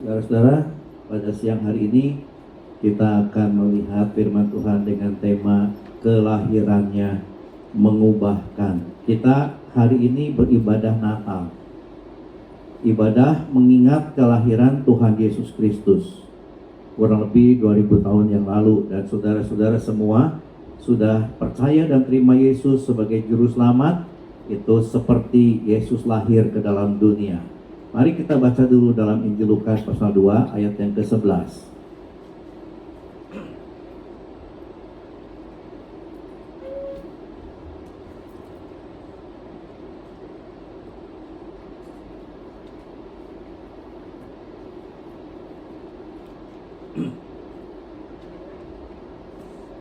Saudara-saudara, pada siang hari ini kita akan melihat firman Tuhan dengan tema kelahirannya mengubahkan. Kita hari ini beribadah Natal. Ibadah mengingat kelahiran Tuhan Yesus Kristus. Kurang lebih 2000 tahun yang lalu, dan saudara-saudara semua sudah percaya dan terima Yesus sebagai juru selamat. Itu seperti Yesus lahir ke dalam dunia. Mari kita baca dulu dalam Injil Lukas pasal 2 ayat yang ke-11.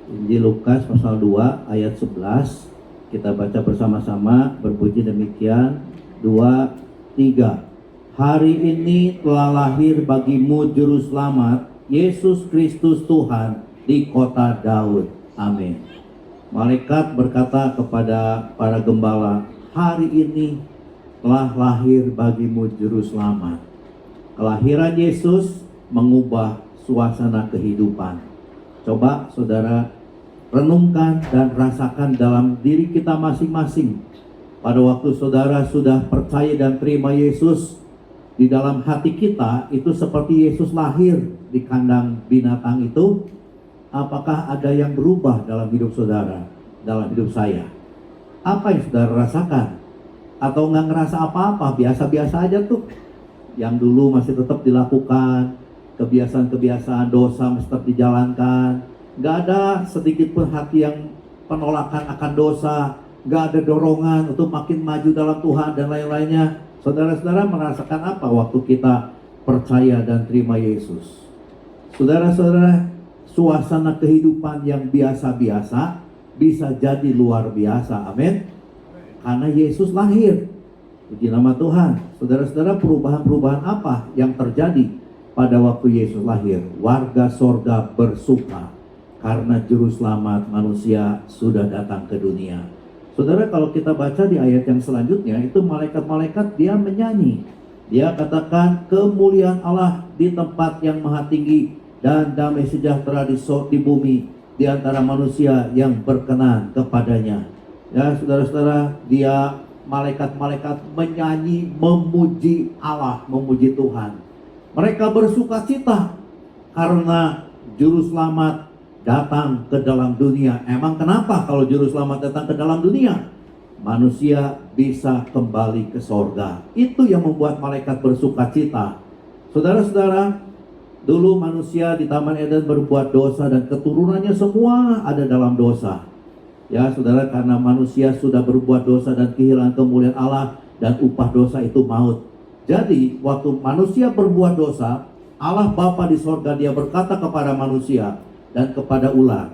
Injil Lukas pasal 2 ayat 11. Kita baca bersama-sama, berbunyi demikian. 2, 3. Hari ini telah lahir bagimu juru selamat, Yesus Kristus Tuhan, di kota Daud. Amin. Malaikat berkata kepada para gembala, hari ini telah lahir bagimu juru selamat. Kelahiran Yesus mengubah suasana kehidupan. Coba saudara renungkan dan rasakan dalam diri kita masing-masing. Pada waktu saudara sudah percaya dan terima Yesus, di dalam hati kita itu seperti Yesus lahir di kandang binatang itu. Apakah ada yang berubah dalam hidup saudara, dalam hidup saya? Apa yang saudara rasakan? Atau nggak ngerasa apa-apa, biasa-biasa aja tuh? Yang dulu masih tetap dilakukan, kebiasaan-kebiasaan dosa masih tetap dijalankan. Nggak ada sedikit pun hati yang penolakan akan dosa, nggak ada dorongan untuk makin maju dalam Tuhan dan lain-lainnya. Saudara-saudara merasakan apa waktu kita percaya dan terima Yesus? Saudara-saudara, suasana kehidupan yang biasa-biasa bisa jadi luar biasa. Amin. Karena Yesus lahir. Puji nama Tuhan. Saudara-saudara, perubahan-perubahan apa yang terjadi pada waktu Yesus lahir? Warga sorga bersuka karena juru selamat manusia sudah datang ke dunia. Saudara, kalau kita baca di ayat yang selanjutnya, itu malaikat-malaikat dia menyanyi. Dia katakan kemuliaan Allah di tempat yang maha tinggi dan damai sejahtera di bumi di antara manusia yang berkenan kepadanya. Ya saudara-saudara, dia malaikat-malaikat menyanyi, memuji Allah, memuji Tuhan. Mereka bersuka cita karena juru selamat datang ke dalam dunia. Emang kenapa kalau juru selamat datang ke dalam dunia? Manusia bisa kembali ke sorga. Itu yang membuat malaikat bersuka cita. Saudara-saudara, dulu manusia di Taman Eden berbuat dosa dan keturunannya semua ada dalam dosa. Ya saudara, karena manusia sudah berbuat dosa dan kehilangan kemuliaan Allah, dan upah dosa itu maut. Jadi waktu manusia berbuat dosa, Allah Bapa di sorga dia berkata kepada manusia dan kepada ular.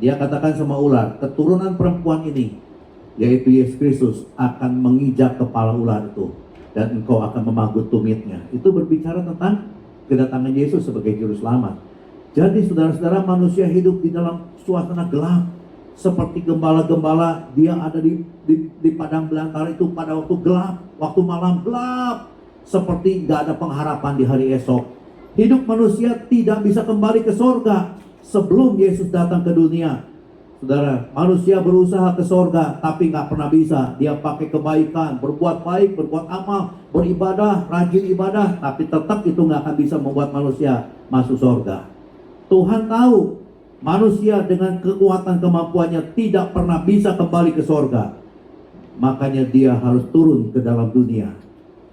Dia katakan sama ular, keturunan perempuan ini, yaitu Yesus Kristus, akan menginjak kepala ular itu, dan engkau akan memagut tumitnya. Itu berbicara tentang kedatangan Yesus sebagai juru selamat. Jadi saudara-saudara, manusia hidup di dalam suasana gelap. Seperti gembala-gembala, dia ada di padang belantara itu pada waktu gelap, waktu malam gelap. Seperti gak ada pengharapan di hari esok. Hidup manusia tidak bisa kembali ke sorga sebelum Yesus datang ke dunia. Saudara, manusia berusaha ke sorga tapi nggak pernah bisa. Dia pakai kebaikan, berbuat baik, berbuat amal, beribadah, rajin ibadah, tapi tetap itu nggak akan bisa membuat manusia masuk sorga. Tuhan tahu manusia dengan kekuatan kemampuannya tidak pernah bisa kembali ke sorga. Makanya dia harus turun ke dalam dunia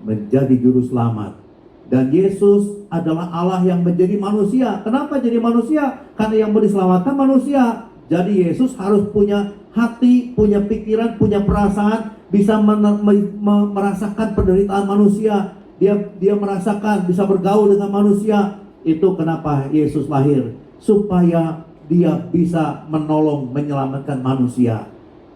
menjadi juru selamat. Dan Yesus adalah Allah yang menjadi manusia. Kenapa jadi manusia? Karena yang mau diselamatkan manusia. Jadi Yesus harus punya hati, punya pikiran, punya perasaan, bisa merasakan penderitaan manusia. Dia merasakan, bisa bergaul dengan manusia. Itu kenapa Yesus lahir, supaya dia bisa menolong, menyelamatkan manusia.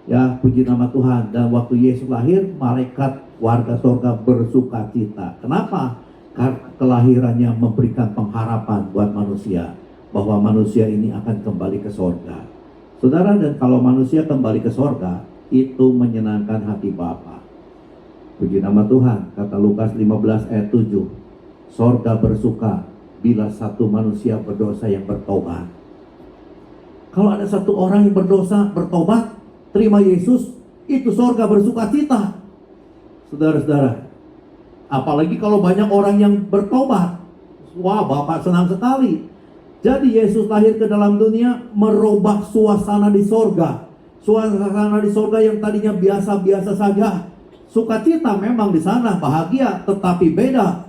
Ya, puji nama Tuhan. Dan waktu Yesus lahir, malaikat warga sorga bersuka cita. Kenapa? Karena kelahirannya memberikan pengharapan buat manusia bahwa manusia ini akan kembali ke sorga. Saudara, dan kalau manusia kembali ke sorga, itu menyenangkan hati Bapa. Puji nama Tuhan, kata Lukas 15 ayat 7. Sorga bersuka bila satu manusia berdosa yang bertobat. Kalau ada satu orang yang berdosa, bertobat, terima Yesus, itu sorga bersuka cita. Saudara-saudara, apalagi kalau banyak orang yang bertobat, wah, Bapak senang sekali. Jadi Yesus lahir ke dalam dunia merubah suasana di sorga. Suasana di sorga yang tadinya biasa-biasa saja, sukacita memang di sana, bahagia, tetapi beda.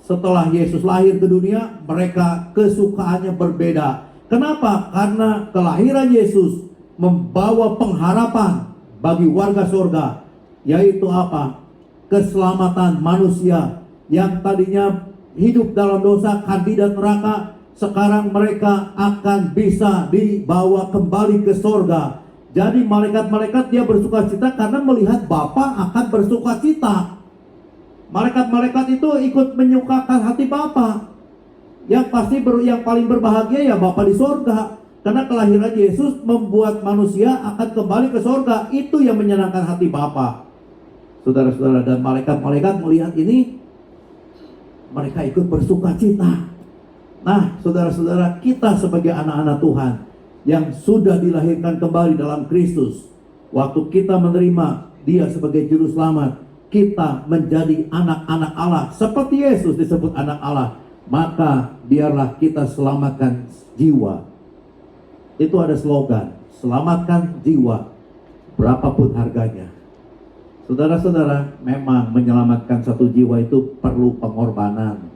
Setelah Yesus lahir ke dunia, mereka kesukaannya berbeda. Kenapa? Karena kelahiran Yesus membawa pengharapan bagi warga sorga, yaitu apa? Keselamatan manusia yang tadinya hidup dalam dosa, kandidat neraka, sekarang mereka akan bisa dibawa kembali ke sorga. Jadi malaikat-malaikat dia bersukacita karena melihat Bapa akan bersukacita. Malaikat-malaikat itu ikut menyukakan hati Bapa. Yang pasti yang paling berbahagia ya Bapa di sorga. Karena kelahiran Yesus membuat manusia akan kembali ke sorga. Itu yang menyenangkan hati Bapa. Saudara-saudara, dan malaikat-malaikat melihat ini, mereka ikut bersukacita. Nah, saudara-saudara, kita sebagai anak-anak Tuhan yang sudah dilahirkan kembali dalam Kristus, waktu kita menerima Dia sebagai juru selamat, kita menjadi anak-anak Allah. Seperti Yesus disebut anak Allah, maka biarlah kita selamatkan jiwa. Itu ada slogan, selamatkan jiwa berapapun harganya. Saudara-saudara, memang menyelamatkan satu jiwa itu perlu pengorbanan,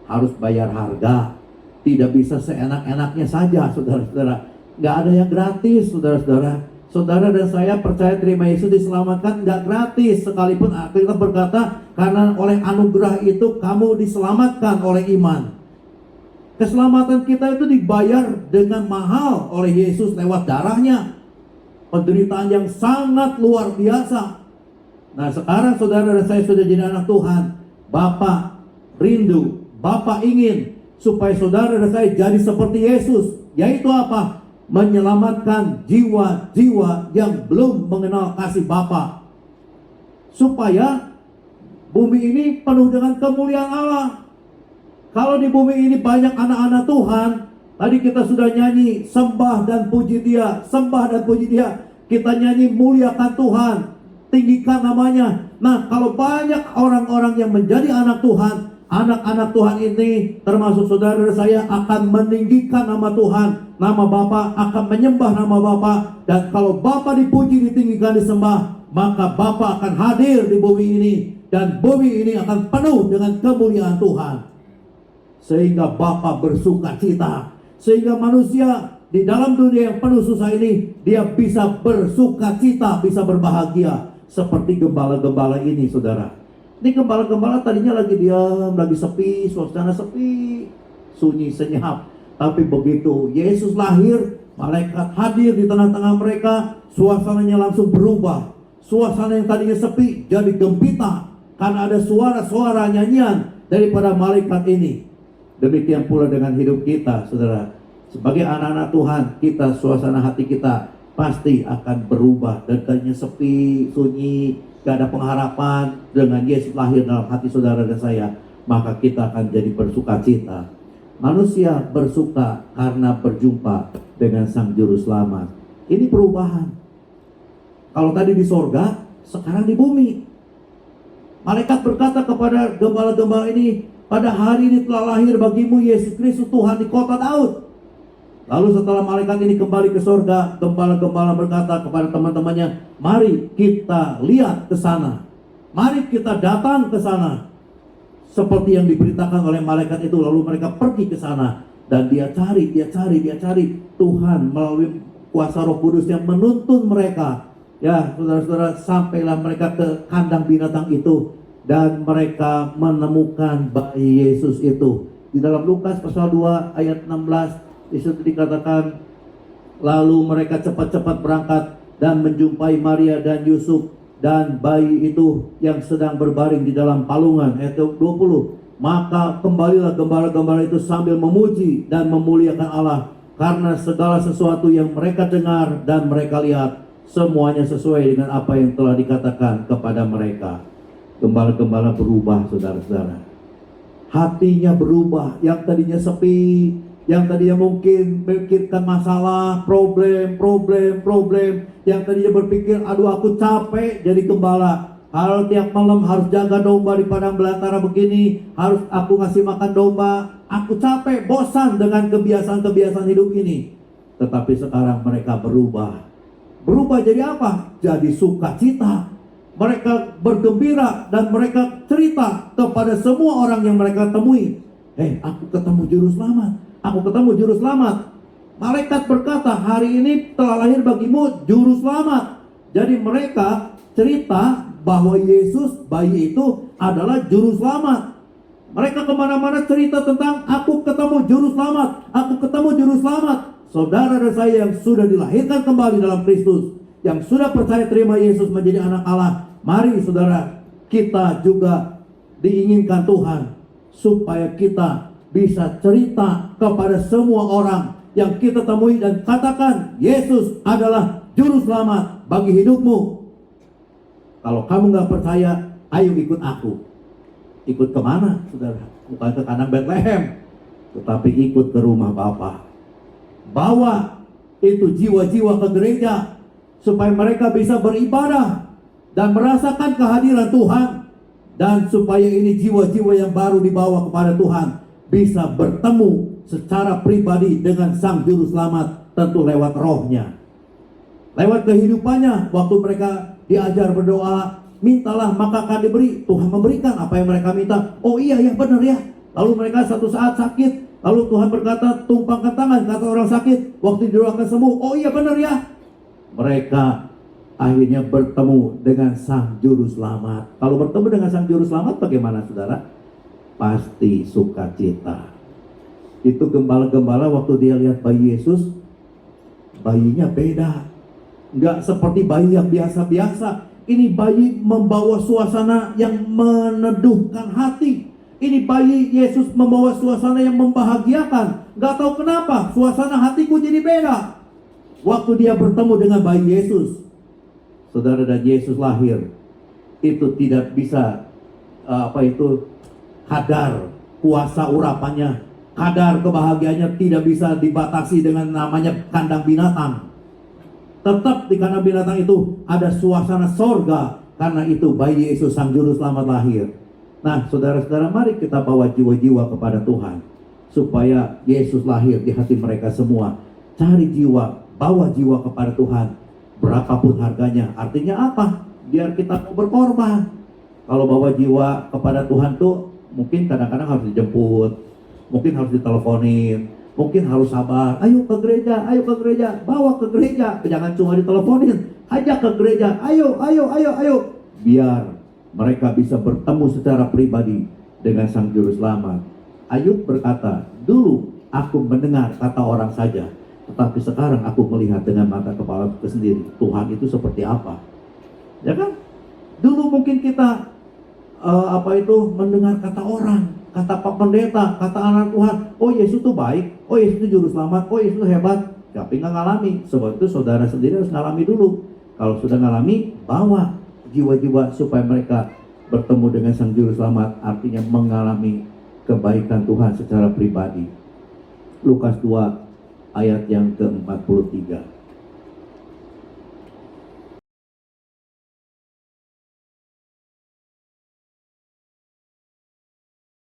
harus bayar harga. Tidak bisa seenak-enaknya saja, saudara-saudara. Nggak ada yang gratis, saudara-saudara. Saudara dan saya percaya terima Yesus diselamatkan nggak gratis. Sekalipun kita berkata, karena oleh anugerah itu kamu diselamatkan oleh iman. Keselamatan kita itu dibayar dengan mahal oleh Yesus lewat darahnya. Penderitaan yang sangat luar biasa. Nah, sekarang saudara dan saya sudah jadi anak Tuhan. Bapak rindu, Bapak ingin supaya saudara dan saya jadi seperti Yesus. Yaitu apa? Menyelamatkan jiwa-jiwa yang belum mengenal kasih Bapa, supaya bumi ini penuh dengan kemuliaan Allah. Kalau di bumi ini banyak anak-anak Tuhan, tadi kita sudah nyanyi sembah dan puji Dia, sembah dan puji Dia. Kita nyanyi muliakan Tuhan, tinggikan namanya. Nah, kalau banyak orang-orang yang menjadi anak Tuhan, anak-anak Tuhan ini termasuk saudara saya akan meninggikan nama Tuhan. Nama Bapa akan menyembah nama Bapa. Dan kalau Bapa dipuji, ditinggikan, disembah, maka Bapa akan hadir di bumi ini. Dan bumi ini akan penuh dengan kemuliaan Tuhan. Sehingga Bapa bersuka cita. Sehingga manusia di dalam dunia yang penuh susah ini, dia bisa bersuka cita, bisa berbahagia. Seperti gembala-gembala ini, saudara. Ini gembala-gembala tadinya lagi diam, lagi sepi, suasana sepi, sunyi, senyap. Tapi begitu Yesus lahir, malaikat hadir di tengah-tengah mereka, suasananya langsung berubah. Suasana yang tadinya sepi jadi gembira, karena ada suara-suara nyanyian daripada malaikat ini. Demikian pula dengan hidup kita, saudara. Sebagai anak-anak Tuhan, kita, suasana hati kita pasti akan berubah. Dan tadinya sepi, sunyi, gak ada pengharapan. Dengan Yesus lahir dalam hati saudara dan saya, maka kita akan jadi bersukacita. Manusia bersuka karena berjumpa dengan Sang Juru Selamat. Ini perubahan. Kalau tadi di sorga, sekarang di bumi. Malaikat berkata kepada gembala-gembala ini, pada hari ini telah lahir bagimu Yesus Kristus Tuhan di kota Daud. Lalu setelah malaikat ini kembali ke sorga, gembala-gembala berkata kepada teman-temannya, mari kita lihat ke sana. Mari kita datang ke sana. Seperti yang diberitakan oleh malaikat itu, lalu mereka pergi ke sana. Dan dia cari Tuhan melalui kuasa Roh Kudus yang menuntun mereka. Ya, saudara-saudara, sampailah mereka ke kandang binatang itu. Dan mereka menemukan bayi Yesus itu. Di dalam Lukas pasal 2 ayat 16, disitu dikatakan, lalu mereka cepat-cepat berangkat dan menjumpai Maria dan Yusuf dan bayi itu yang sedang berbaring di dalam palungan. Ayat 20, maka kembalilah gembala-gembala itu sambil memuji dan memuliakan Allah, karena segala sesuatu yang mereka dengar dan mereka lihat, semuanya sesuai dengan apa yang telah dikatakan kepada mereka. Gembala-gembala berubah, saudara-saudara. hatinya berubah. Yang tadinya sepi, yang tadinya mungkin memikirkan masalah, problem, yang tadinya berpikir, aduh aku capek jadi gembala, kalau tiap malam harus jaga domba di padang belantara begini, harus aku ngasih makan domba, aku capek, bosan dengan kebiasaan-kebiasaan hidup ini. Tetapi sekarang mereka berubah. Berubah jadi apa? Jadi sukacita. Mereka bergembira dan mereka cerita kepada semua orang yang mereka temui. Aku ketemu juru selamat. Aku ketemu juru selamat. Malaikat berkata, hari ini telah lahir bagimu juru selamat. Jadi mereka cerita bahwa Yesus, bayi itu adalah juru selamat. Mereka kemana-mana cerita tentang aku ketemu juru selamat. Aku ketemu juru selamat. Saudara dan saya yang sudah dilahirkan kembali dalam Kristus, yang sudah percaya terima Yesus menjadi anak Allah, mari saudara, kita juga diinginkan Tuhan supaya kita bisa cerita kepada semua orang yang kita temui dan katakan, Yesus adalah juru selamat bagi hidupmu. Kalau kamu gak percaya, ayo ikut aku. Ikut kemana saudara? Bukan ke kandang Bethlehem, tetapi ikut ke rumah Bapa. Bawa itu jiwa-jiwa ke gereja supaya mereka bisa beribadah dan merasakan kehadiran Tuhan, dan supaya ini jiwa-jiwa yang baru dibawa kepada Tuhan bisa bertemu secara pribadi dengan Sang Juru Selamat, tentu lewat rohnya, lewat kehidupannya. Waktu mereka diajar berdoa, mintalah maka akan diberi. Tuhan memberikan apa yang mereka minta. Oh iya ya benar ya. Lalu mereka satu saat sakit, lalu Tuhan berkata, tumpangkan tangan, kata orang sakit, waktu didoakan sembuh. Oh iya benar ya. Mereka akhirnya bertemu dengan Sang Juru Selamat. Kalau bertemu dengan Sang Juru Selamat bagaimana saudara? Pasti sukacita. Itu gembala-gembala waktu dia lihat bayi Yesus, bayinya beda. Nggak seperti bayi yang biasa-biasa. Ini bayi membawa suasana yang meneduhkan hati. Ini bayi Yesus membawa suasana yang membahagiakan. Gak tahu kenapa suasana hatiku jadi beda waktu dia bertemu dengan bayi Yesus. Saudara, dan Yesus lahir itu tidak bisa kadar kuasa urapannya, kadar kebahagiaannya tidak bisa dibatasi dengan namanya kandang binatang. Tetap di kandang binatang itu ada suasana sorga, karena itu bayi Yesus Sang Juru Selamat lahir. Nah saudara-saudara, mari kita bawa jiwa-jiwa kepada Tuhan supaya Yesus lahir di hati mereka semua. Cari jiwa, bawa jiwa kepada Tuhan, berapapun harganya. Artinya apa? Biar kita mau berkorban. Kalau bawa jiwa kepada Tuhan tuh mungkin kadang-kadang harus dijemput, mungkin harus diteleponin, mungkin harus sabar. Ayo ke gereja, bawa ke gereja. Jangan cuma diteleponin, ajak ke gereja. Ayo. Biar mereka bisa bertemu secara pribadi dengan Sang Juru Selamat. Ayub berkata, dulu aku mendengar kata orang saja, tetapi sekarang aku melihat dengan mata kepalaku sendiri. Tuhan itu seperti apa? Ya kan? Dulu mungkin kita mendengar kata orang, kata Pak Pendeta, kata anak Tuhan. Oh Yesus itu baik, oh Yesus itu Juru Selamat, oh Yesus itu hebat. Tapi nggak ngalami. Sebab itu saudara sendiri harus ngalami dulu. Kalau sudah ngalami, bawa jiwa-jiwa supaya mereka bertemu dengan Sang Juru Selamat, artinya mengalami kebaikan Tuhan secara pribadi. Lukas 2 ayat yang ke-43.